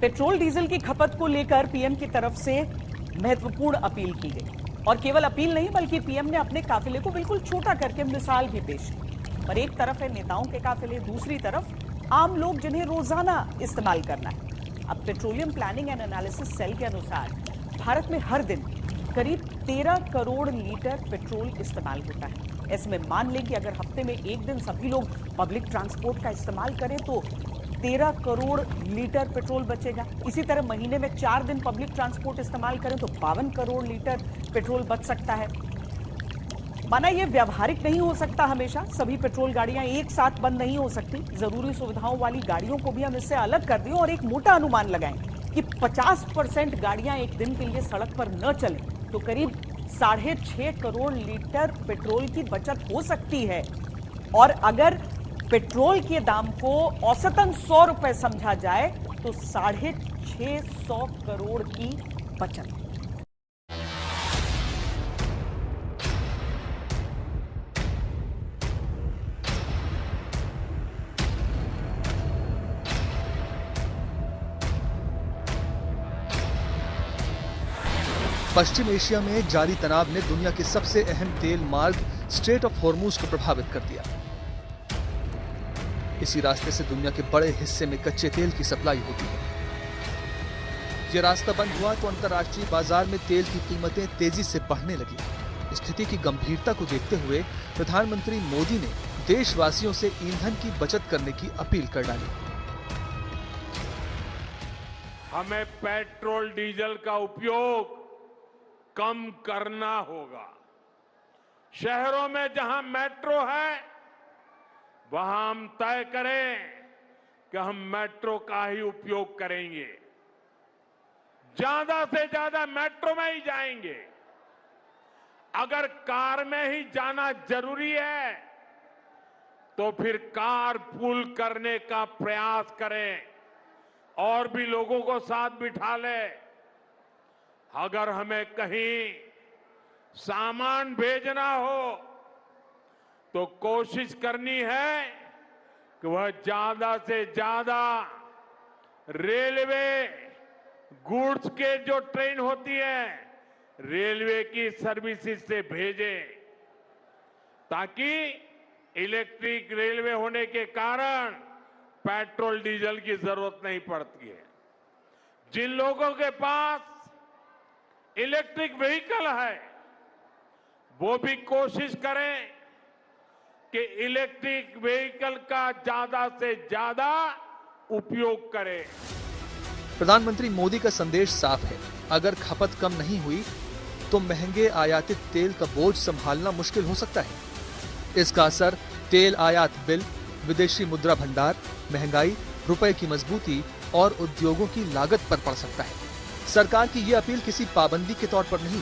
Petrol diesel की खपत को लेकर पीएम की तरफ से महत्वपूर्ण अपील की गई और केवल अपील नहीं बल्कि पीएम ने अपने काफिले को बिल्कुल छोटा करके मिसाल भी पेश की। पर एक तरफ है नेताओं के काफिले, दूसरी तरफ आम लोग जिन्हें रोजाना इस्तेमाल करना है। अब petroleum planning and analysis cell के अनुसार भारत में हर दिन करीब 13 करोड़ लीटर पेट्रोल इस्तेमाल होता है। ऐसे में मान लें कि अगर हफ्ते में एक दिन सभी लोग पब्लिक ट्रांसपोर्ट का इस्तेमाल करें तो 13 करोड़ लीटर पेट्रोल बचेगा। इसी तरह महीने में 4 दिन पब्लिक ट्रांसपोर्ट इस्तेमाल करें तो 52 करोड़ लीटर पेट्रोल बच सकता है। माना यह व्यावहारिक नहीं हो सकता, हमेशा सभी पेट्रोल गाड़ियां एक साथ बंद नहीं हो सकती। जरूरी सुविधाओं वाली गाड़ियों को भी हम इससे अलग कर दें और एक मोटा अनुमान लगाएं कि 50% गाड़ियां एक दिन के लिए सड़क पर न चलें तो करीब 6.5 करोड़ लीटर पेट्रोल की बचत हो सकती है। और अगर पेट्रोल के दाम को औसतन 100 रुपए समझा जाए तो 650 करोड़ की बचत। पश्चिम एशिया में जारी तनाव ने दुनिया के सबसे अहम तेल मार्ग स्ट्रेट ऑफ हॉर्मूज को प्रभावित कर दिया। इसी रास्ते से दुनिया के बड़े हिस्से में कच्चे तेल की सप्लाई होती है। यह रास्ता बंद हुआ तो अंतर्राष्ट्रीय बाजार में तेल की कीमतें तेजी से बढ़ने लगी। स्थिति की गंभीरता को देखते हुए प्रधानमंत्री मोदी ने देशवासियों से ईंधन की बचत करने की अपील कर डाली। हमें पेट्रोल डीजल का उपयोग कम करना होगा। शहरों में जहां मेट्रो है वहां हम तय करें कि हम मेट्रो का ही उपयोग करेंगे, ज्यादा से ज्यादा मेट्रो में ही जाएंगे। अगर कार में ही जाना जरूरी है तो फिर कार पूल करने का प्रयास करें और भी लोगों को साथ बिठा लें। अगर हमें कहीं सामान भेजना हो तो कोशिश करनी है कि वह ज्यादा से ज्यादा रेलवे गुड्स के जो ट्रेन होती है रेलवे की सर्विसेज से भेजें, ताकि इलेक्ट्रिक रेलवे होने के कारण पेट्रोल डीजल की जरूरत नहीं पड़ती है। जिन लोगों के पास इलेक्ट्रिक व्हीकल है वो भी कोशिश करें कि इलेक्ट्रिक व्हीकल का ज्यादा से ज्यादा उपयोग करें। प्रधानमंत्री मोदी का संदेश साफ है, अगर खपत कम नहीं हुई तो महंगे आयातित तेल का बोझ संभालना मुश्किल हो सकता है। इसका असर तेल आयात बिल, विदेशी मुद्रा भंडार, महंगाई, रुपए की मजबूती और उद्योगों की लागत पर पड़ सकता है। सरकार की ये अपील किसी पाबंदी के तौर पर नहीं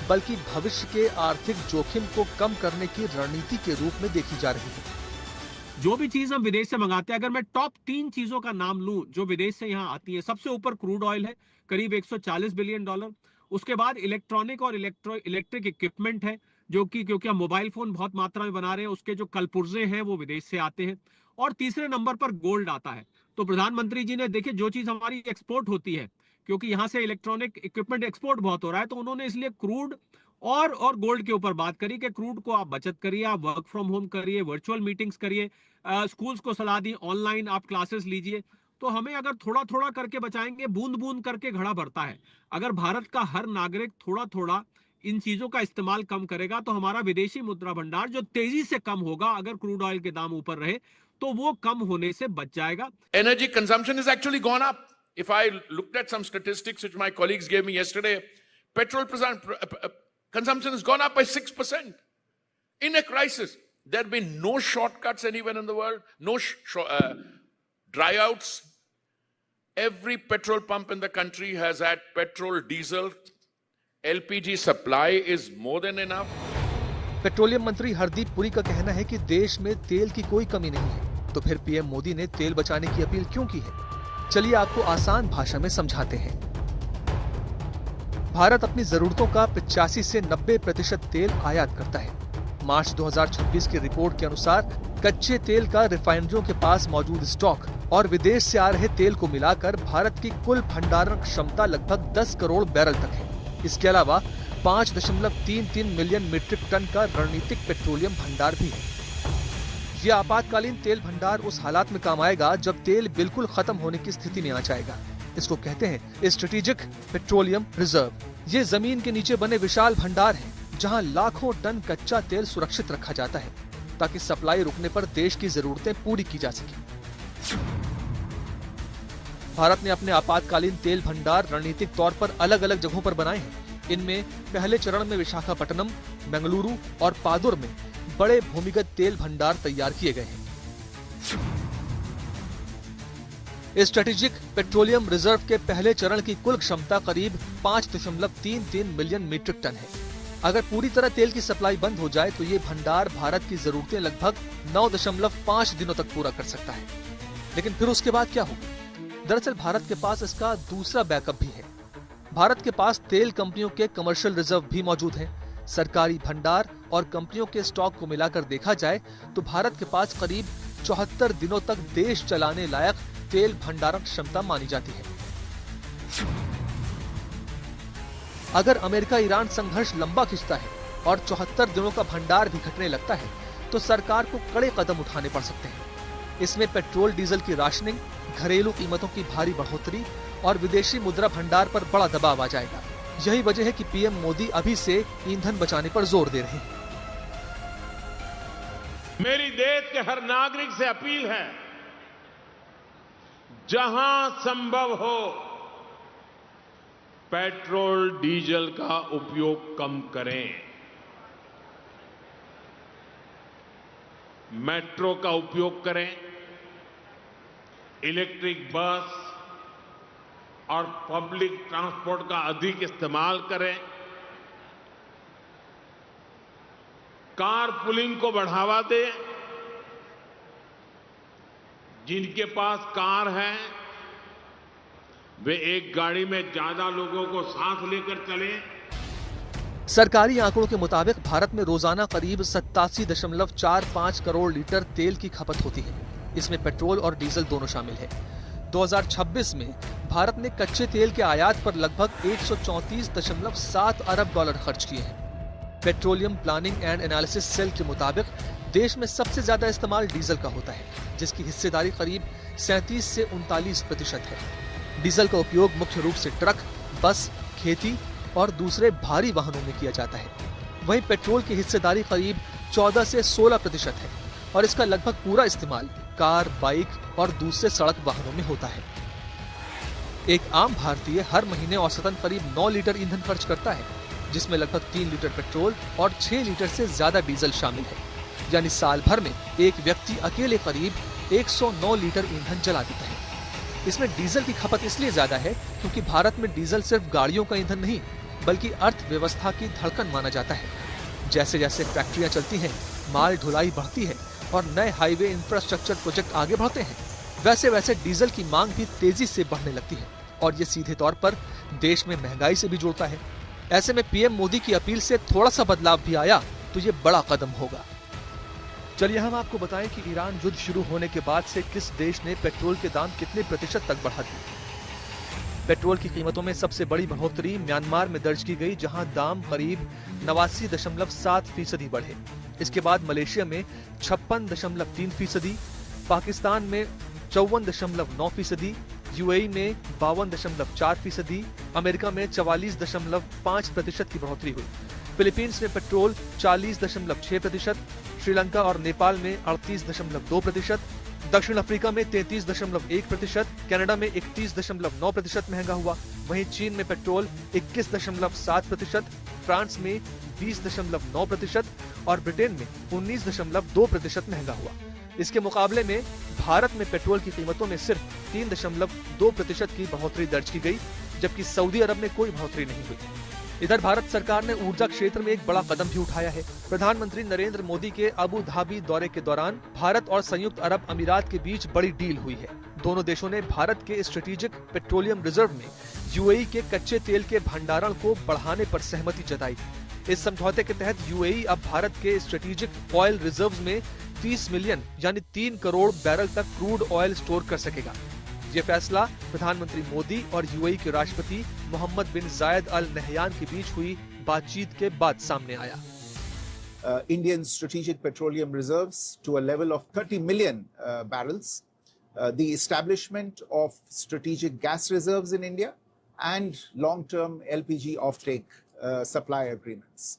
बल्कि भविष्य के आर्थिक जोखिम को कम करने की रणनीति के रूप में देखी जा रही है। जो भी चीज हम विदेश से मंगाते हैं, अगर मैं टॉप 3 चीजों का नाम लूं जो विदेश से यहाँ आती है, सबसे ऊपर क्रूड ऑयल है, करीब $140 बिलियन। उसके बाद इलेक्ट्रॉनिक और इलेक्ट्रिक इक्विपमेंट है, जो कि क्योंकि हम मोबाइल फोन बहुत मात्रा में बना रहे हैं, उसके जो कलपुर्जे हैं वो विदेश से आते हैं। और तीसरे नंबर पर गोल्ड आता है। तो प्रधानमंत्री जी ने देखिए, जो चीज हमारी एक्सपोर्ट होती है, क्योंकि यहाँ से इलेक्ट्रॉनिक इक्विपमेंट एक्सपोर्ट बहुत हो रहा है, तो उन्होंने इसलिए क्रूड और गोल्ड के ऊपर बात करी कि क्रूड को आप बचत करिए, आप वर्क फ्रॉम होम करिए, वर्चुअल मीटिंग्स करिए, स्कूल्स को सलाह दी ऑनलाइन आप क्लासेस लीजिए। तो हमें अगर थोड़ा थोड़ा करके बचाएंगे, बूंद बूंद करके घड़ा भरता है। अगर भारत का हर नागरिक थोड़ा थोड़ा इन चीजों का इस्तेमाल कम करेगा तो हमारा विदेशी मुद्रा भंडार जो तेजी से कम होगा, अगर क्रूड ऑयल के दाम ऊपर रहे तो वो कम होने से बच जाएगा। Energy consumption has actually gone up. If I looked at some statistics which my colleagues gave me yesterday, petrol consumption has gone up by 6%. In a crisis, there have been no shortcuts anywhere in the world, no dryouts. Every petrol pump in the country has had petrol, diesel, LPG supply is more than enough. Petroleum मंत्री हरदीप पुरी का कहना है कि देश में तेल की कोई कमी नहीं है। तो फिर पीएम मोदी ने तेल बचाने की अपील क्यों की है? चलिए आपको आसान भाषा में समझाते हैं। भारत अपनी जरूरतों का 85 से 90% तेल आयात करता है। मार्च 2026 की रिपोर्ट के अनुसार कच्चे तेल का रिफाइनरियों के पास मौजूद स्टॉक और विदेश से आ रहे तेल को मिलाकर भारत की कुल भंडारण क्षमता लगभग 10 करोड़ बैरल तक है। इसके अलावा 5.33 मिलियन मीट्रिक टन का रणनीतिक पेट्रोलियम भंडार भी है। यह आपातकालीन तेल भंडार उस हालात में काम आएगा जब तेल बिल्कुल खत्म होने की स्थिति में आ जाएगा। इसको कहते हैं स्ट्रेटेजिक पेट्रोलियम रिजर्व। ये जमीन के नीचे बने विशाल भंडार हैं, जहां लाखों टन कच्चा तेल सुरक्षित रखा जाता है ताकि सप्लाई रुकने पर देश की जरूरतें पूरी की जा सके। भारत ने अपने आपातकालीन तेल भंडार रणनीतिक तौर पर अलग अलग जगहों पर बनाए हैं। इनमें पहले चरण में विशाखापट्टनम, बेंगलुरु और पादुर में बड़े भूमिगत तेल भंडार तैयार किए गए हैं। स्ट्रेटेजिक पेट्रोलियम रिजर्व के पहले चरण की कुल क्षमता करीब 5.33 मिलियन मीट्रिक टन है। अगर पूरी तरह तेल की सप्लाई बंद हो जाए तो ये भंडार भारत की जरूरतें लगभग 9.5 दिनों तक पूरा कर सकता है। लेकिन फिर उसके बाद क्या होगा? दरअसल भारत के पास इसका दूसरा बैकअप भी है। भारत के पास तेल कंपनियों के कमर्शियल रिजर्व भी मौजूद हैं। सरकारी भंडार और कंपनियों के स्टॉक को मिलाकर देखा जाए तो भारत के पास करीब 74 दिनों तक देश चलाने लायक तेल भंडारण क्षमता मानी जाती है। अगर अमेरिका ईरान संघर्ष लंबा खिंचता है और 74 दिनों का भंडार भी घटने लगता है तो सरकार को कड़े कदम उठाने पड़ सकते हैं। इसमें पेट्रोल डीजल की राशनिंग, घरेलू कीमतों की भारी बढ़ोतरी और विदेशी मुद्रा भंडार पर बड़ा दबाव आ जाएगा। यही वजह है कि पीएम मोदी अभी से ईंधन बचाने पर जोर दे रहे हैं। मेरी देश के हर नागरिक से अपील है, जहां संभव हो पेट्रोल डीजल का उपयोग कम करें। मेट्रो का उपयोग करें, इलेक्ट्रिक बस और पब्लिक ट्रांसपोर्ट का अधिक इस्तेमाल करें। कार पुलिंग को बढ़ावा दें। जिनके पास कार है वे एक गाड़ी में ज्यादा लोगों को साथ लेकर चलें। सरकारी आंकड़ों के मुताबिक भारत में रोजाना करीब 87.45 करोड़ लीटर तेल की खपत होती है। इसमें पेट्रोल और डीजल दोनों शामिल है। 2026 में भारत ने कच्चे तेल के आयात पर लगभग 134.7 अरब डॉलर खर्च किए हैं। Petroleum planning and analysis cell के मुताबिक देश में सबसे ज्यादा इस्तेमाल डीजल का होता है, जिसकी हिस्सेदारी करीब 37 से 39% है। डीजल का उपयोग मुख्य रूप से ट्रक, बस, खेती और दूसरे भारी वाहनों में किया जाता है। वहीं पेट्रोल की हिस्सेदारी करीब 14 से 16% है और इसका लगभग पूरा इस्तेमाल कार, बाइक और दूसरे सड़क वाहनों में होता है। एक आम भारतीय हर महीने औसतन करीब 9 लीटर ईंधन खर्च करता है, जिसमें लगभग 3 लीटर पेट्रोल और 6 लीटर से ज्यादा डीजल शामिल है। यानी साल भर में एक व्यक्ति अकेले करीब 109 लीटर ईंधन जला देता है। इसमें डीजल की खपत इसलिए ज्यादा है क्योंकि भारत में डीजल सिर्फ गाड़ियों का ईंधन नहीं बल्कि अर्थव्यवस्था की धड़कन माना जाता है। जैसे जैसे फैक्ट्रियां चलती हैं, माल ढुलाई बढ़ती है और नए हाईवे इंफ्रास्ट्रक्चर प्रोजेक्ट आगे बढ़ते हैं, वैसे वैसे डीजल की मांग भी तेजी से बढ़ने लगती है और ये सीधे तौर पर देश में महंगाई से भी जुड़ता है। ऐसे में पीएम मोदी की अपील से थोड़ा सा बदलाव भी आया तो ये बड़ा कदम होगा। चलिए हम आपको बताएं कि ईरान युद्ध शुरू होने के बाद से किस देश ने पेट्रोल के दाम कितने प्रतिशत तक बढ़ा दिए। पेट्रोल की कीमतों में सबसे बड़ी बढ़ोतरी म्यांमार में दर्ज की गई, जहां दाम करीब 89.7% बढ़े। इसके बाद मलेशिया में 56.3%, पाकिस्तान में 54.9%, यूएई में 52.4%, अमेरिका में 44.5% की बढ़ोतरी हुई। फिलीपींस में पेट्रोल 40.6%, श्रीलंका और नेपाल में 38.2%, दक्षिण अफ्रीका में 33.1%, कनाडा में 31.9% महंगा हुआ। वहीं चीन में पेट्रोल 21.7%, फ्रांस में 20.9% और ब्रिटेन में 19.2% महंगा हुआ। इसके मुकाबले में भारत में पेट्रोल की कीमतों में सिर्फ 3.2% की बढ़ोतरी दर्ज की गई, जबकि सऊदी अरब में कोई बढ़ोतरी नहीं हुई। इधर भारत सरकार ने ऊर्जा क्षेत्र में एक बड़ा कदम भी उठाया है। प्रधानमंत्री नरेंद्र मोदी के अबू धाबी दौरे के दौरान भारत और संयुक्त अरब अमीरात के बीच बड़ी डील हुई है। दोनों देशों ने भारत के स्ट्रेटेजिक पेट्रोलियम रिजर्व में यूएई के कच्चे तेल के भंडारण को बढ़ाने पर सहमति जताई। इस समझौते के तहत यूएई अब भारत के स्ट्रेटेजिक ऑयल रिजर्व्स में 30 मिलियन यानी 3 करोड़ बैरल तक क्रूड ऑयल स्टोर कर सकेगा। ये फैसला प्रधानमंत्री मोदी और यूएई के राष्ट्रपति मोहम्मद बिन जायद अल नहयान के बीच हुई बातचीत के बाद सामने आया। Indian strategic petroleum reserves to a level of 30 million barrels, the establishment of strategic gas reserves in India, and long-term LPG offtake supply agreements.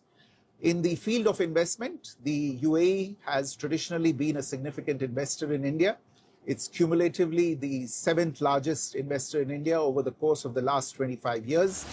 In the field of investment, the UAE has traditionally been a significant investor in India. It's cumulatively the 7th largest investor in India over the course of the last 25 years.